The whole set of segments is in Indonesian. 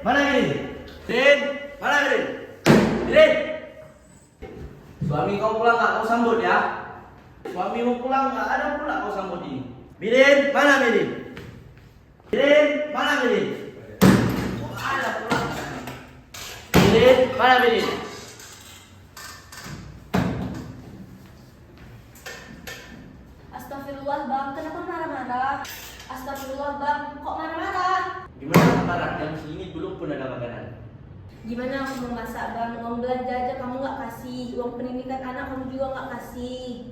Mana Mirin? Mirin, mana Mirin? Mirin! Suami kau pulang nggak kau sambut ya? Suamimu pulang nggak ada pula kau sambut ini. Mirin, mana Mirin? Mirin, mana Mirin? Oh, ada pulang. Mirin, mana Mirin? Astagfirullah bang, kenapa marah-marah? Astagfirullah bang, kok marah-marah? Gimana marah? Jam segini belum pun ada makanan. Gimana aku mau masak bang? Uang belanja aja kamu nggak kasih, uang pendidikan anak kamu juga nggak kasih.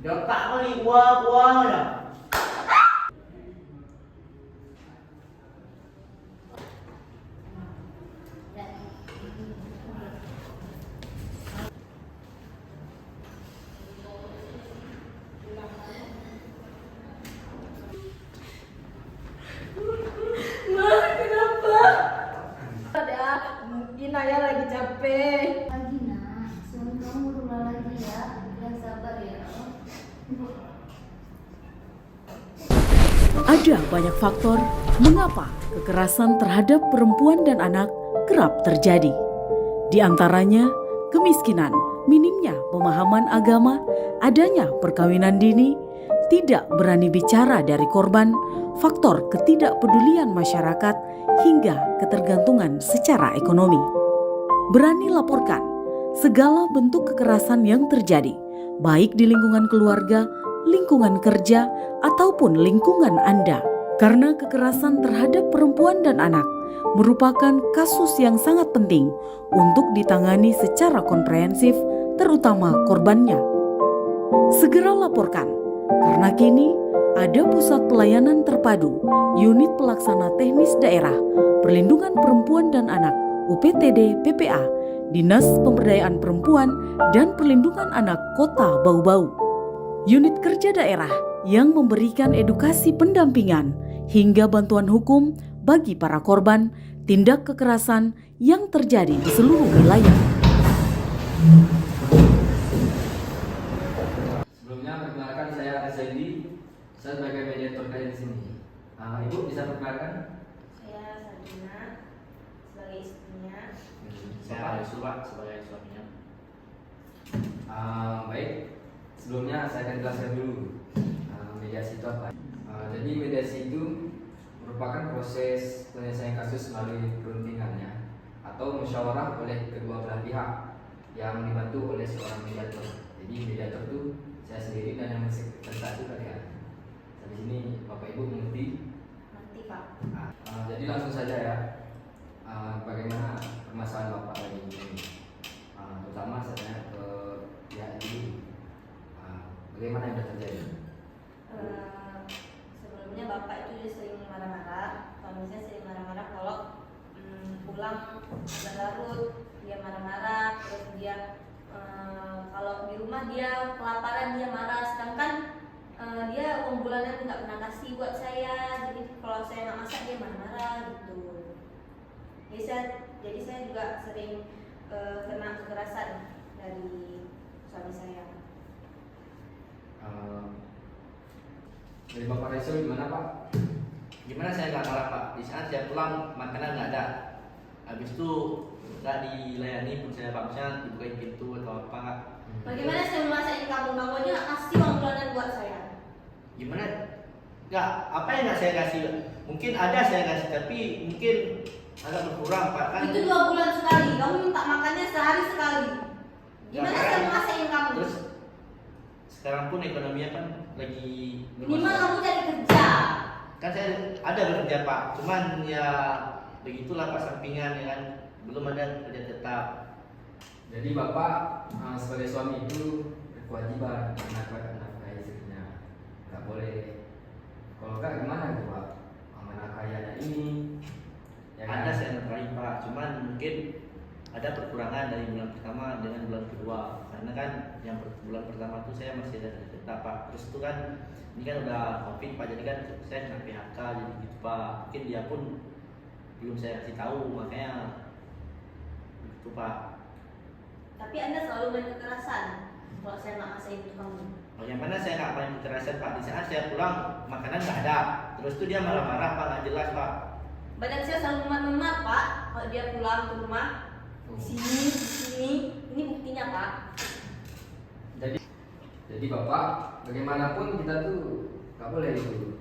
Dah tak kali buah-buah ya. Mas, kenapa? Ada, mungkin ayah lagi capek. Lagi nak, suami kamu berulang lagi ya, yang sabar ya. Ada banyak faktor mengapa kekerasan terhadap perempuan dan anak kerap terjadi. Di antaranya kemiskinan, minimnya pemahaman agama, adanya perkawinan dini, tidak berani bicara dari korban, faktor ketidakpedulian masyarakat, hingga ketergantungan secara ekonomi. Berani laporkan segala bentuk kekerasan yang terjadi, baik di lingkungan keluarga, lingkungan kerja, ataupun lingkungan Anda. Karena kekerasan terhadap perempuan dan anak merupakan kasus yang sangat penting untuk ditangani secara komprehensif, terutama korbannya. Segera laporkan, karena kini ada Pusat Pelayanan Terpadu Unit Pelaksana Teknis Daerah Perlindungan Perempuan dan Anak UPTD PPA, Dinas Pemberdayaan Perempuan dan Perlindungan Anak Kota Bau-Bau. Unit kerja daerah yang memberikan edukasi pendampingan hingga bantuan hukum bagi para korban tindak kekerasan yang terjadi di seluruh wilayah. Sebelumnya perkenalkan saya Arisandi, saya sebagai mediator kalian di sini. Ibu bisa perkenalkan? Saya Sabina, sebagai istrinya. Saya Yusuf sebagai suaminya. Baik, sebelumnya saya akan jelaskan dulu mediasi itu apa. Jadi mediasi itu merupakan proses penyelesaian kasus melalui perundingannya atau musyawarah oleh kedua belah pihak yang dibantu oleh seorang mediator. Jadi mediator itu saya sendiri dan yang satu kalian. Di sini Bapak Ibu mengerti? Nanti Pak. Jadi langsung saja ya. Bagaimana permasalahan Bapak lagi ini? Terutama saya ke pihak ini. Bagaimana yang sudah terjadi? Sebelumnya bapak itu dia sering marah-marah, suaminya sering marah-marah kalau pulang berlarut, dia marah-marah, terus dia kalau di rumah dia kelaparan dia marah, sedangkan dia uang bulanan nggak pernah kasih buat saya, jadi kalau saya nggak masak dia marah-marah gitu. Jadi saya juga sering kena kekerasan dari suami saya. Dari Bapak Reso gimana Pak? Gimana saya nggak marah Pak? Di saat saya pulang makanan nggak ada. Habis itu nggak dilayani pun saya bangsa dibukain pintu atau apa. Bagaimana saya memasakin kamu? Kamu aja nggak kasih uang bulanan buat saya. Gimana? Nggak, apa yang nggak saya kasih? Mungkin ada saya kasih tapi mungkin agak berkurang Pak kan. Itu 2 bulan sekali. Kamu minta makannya sehari sekali. Gimana Ya, saya memasakin kamu? Terus sekarang pun ekonominya kan lagi Minimal kamu cari kerja. kan saya ada bekerja Pak, cuman ya begitulah Pak, sampingan ya kan, belum ada kerja tetap. Jadi Bapak sebagai suami itu berkewajiban menafkahi istrinya. Nggak boleh. Kalau enggak gimana itu Pak? Menafkahi anak ini. Ya kan? Ada saya nafkahi Pak, cuman mungkin ada perkurangan dari bulan pertama dengan bulan kedua, karena kan yang bulan pertama itu saya masih ada kerja tetap Pak. Terus itu kan ini kan udah COVID Pak, jadi kan saya kena PHK jadi gitu Pak. Mungkin dia pun belum saya kasih tahu, makanya begitu Pak. Tapi Anda selalu main kekerasan. Kalau saya nggak kasih itu kamu. Bagaimana saya nggak main kekerasan Pak? Di saat saya pulang makanan nggak ada, terus tuh dia marah-marah Pak, nggak jelas Pak. badan saya selalu memar-memar Pak kalau dia pulang ke rumah. Di sini, ini buktinya Pak. Jadi Bapak, bagaimanapun kita tuh nggak boleh itu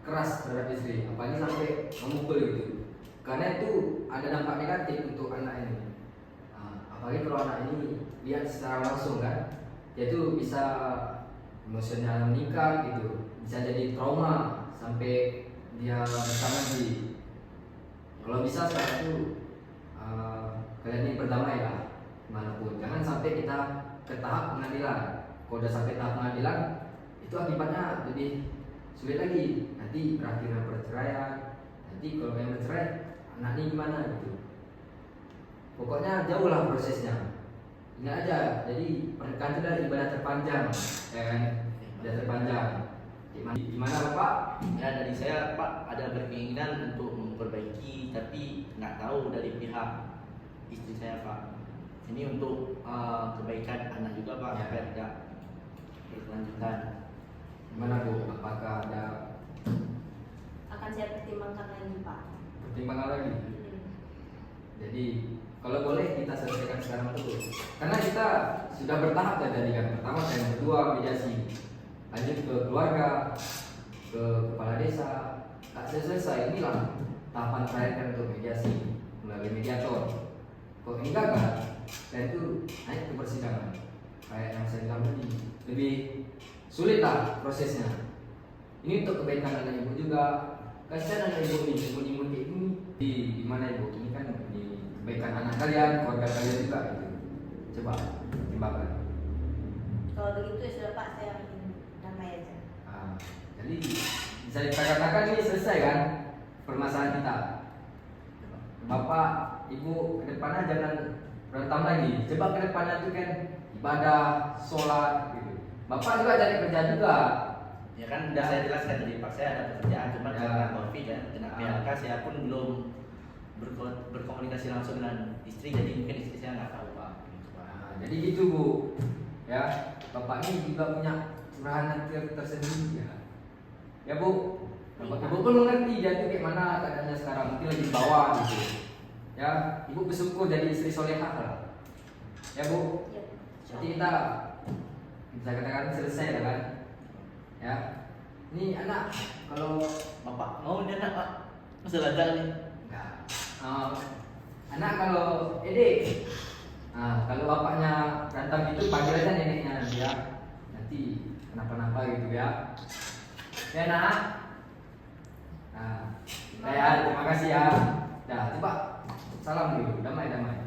keras terhadap istri, apalagi sampai memukul gitu. Karena itu ada dampak negatif untuk anak ini. Apalagi kalau anak ini lihat secara langsung kan, yaitu bisa emosional meningkat gitu, bisa jadi trauma sampai dia bersama di. Kalau bisa sekarang itu kalian ini berdamai lah dimanapun. Jangan sampai kita ke tahap pengadilan. Kalau udah sampai tahap pengadilan, itu akibatnya lebih sulit lagi. Nanti berakhirnya perceraian. Nanti kalau yang bercerai, anak ini gimana gitu. Pokoknya jauh lah prosesnya. Ingat aja, jadi pernikahan itu adalah ibadah terpanjang, ya kan? Ibadah terpanjang. Gimana Bapak? Ya dari saya Pak ada berkeinginan untuk memperbaiki, tapi nggak tahu dari pihak istri saya Pak. Ini untuk kebaikan anak juga Pak, Ya. supaya tidak berkelanjutan. Gimana Bu? Apakah ada Akan saya pertimbangkan lagi Pak. pertimbangan lagi? Hmm. Jadi kalau boleh kita selesaikan sekarang dulu, karena kita sudah bertahap tadi kan. Pertama saya berdua mediasi, lanjut ke keluarga, ke kepala desa, tak selesai. Inilah tahapan terakhir kan untuk mediasi melalui mediator. Kalau ini gagal, dan itu naik ke persidangan. Kayak yang saya bilang tadi, lebih sulit lah prosesnya. Ini untuk kebaikan anak ibu juga. Kasihan anak ibu ini, ibu kayak gini. Di mana ibu? Ini kan di kebaikan anak kalian, keluarga kalian juga gitu. Coba timbangkan. Kalau begitu ya sudah Pak, saya ingin damai aja. Jadi bisa kita katakan ini selesai kan permasalahan kita. Bapak, ibu ke depannya jangan berantem lagi. Coba ke depannya itu kan ibadah, sholat gitu. Bapak juga cari kerja juga. Ya kan udah saya jelaskan tadi Pak, saya ada pekerjaan, cuma Ya. karena COVID dan kena PHK saya pun belum berkomunikasi langsung dengan istri, jadi mungkin istri saya nggak tahu Pak. Jadi gitu Bu. Ya, Bapak ini juga punya curahan hati tersendiri ya. Ya Bu. Bapak Ibu pun mengerti dia itu kayak mana keadaannya sekarang, mungkin lagi di bawah gitu. Ya, Ibu bersyukur jadi istri solehah lah. Ya Bu. Ya. Jadi kita bisa katakan selesai ya kan? Ya. Ini anak kalau Bapak mau dia anak Pak, masa lancar nih. enggak. Anak kalau Ede, kalau bapaknya berantem itu panggil aja neneknya nanti ya. Nanti kenapa-napa gitu ya. Ya nak. Ya, terima kasih ya. Ya, coba salam dulu, damai-damai.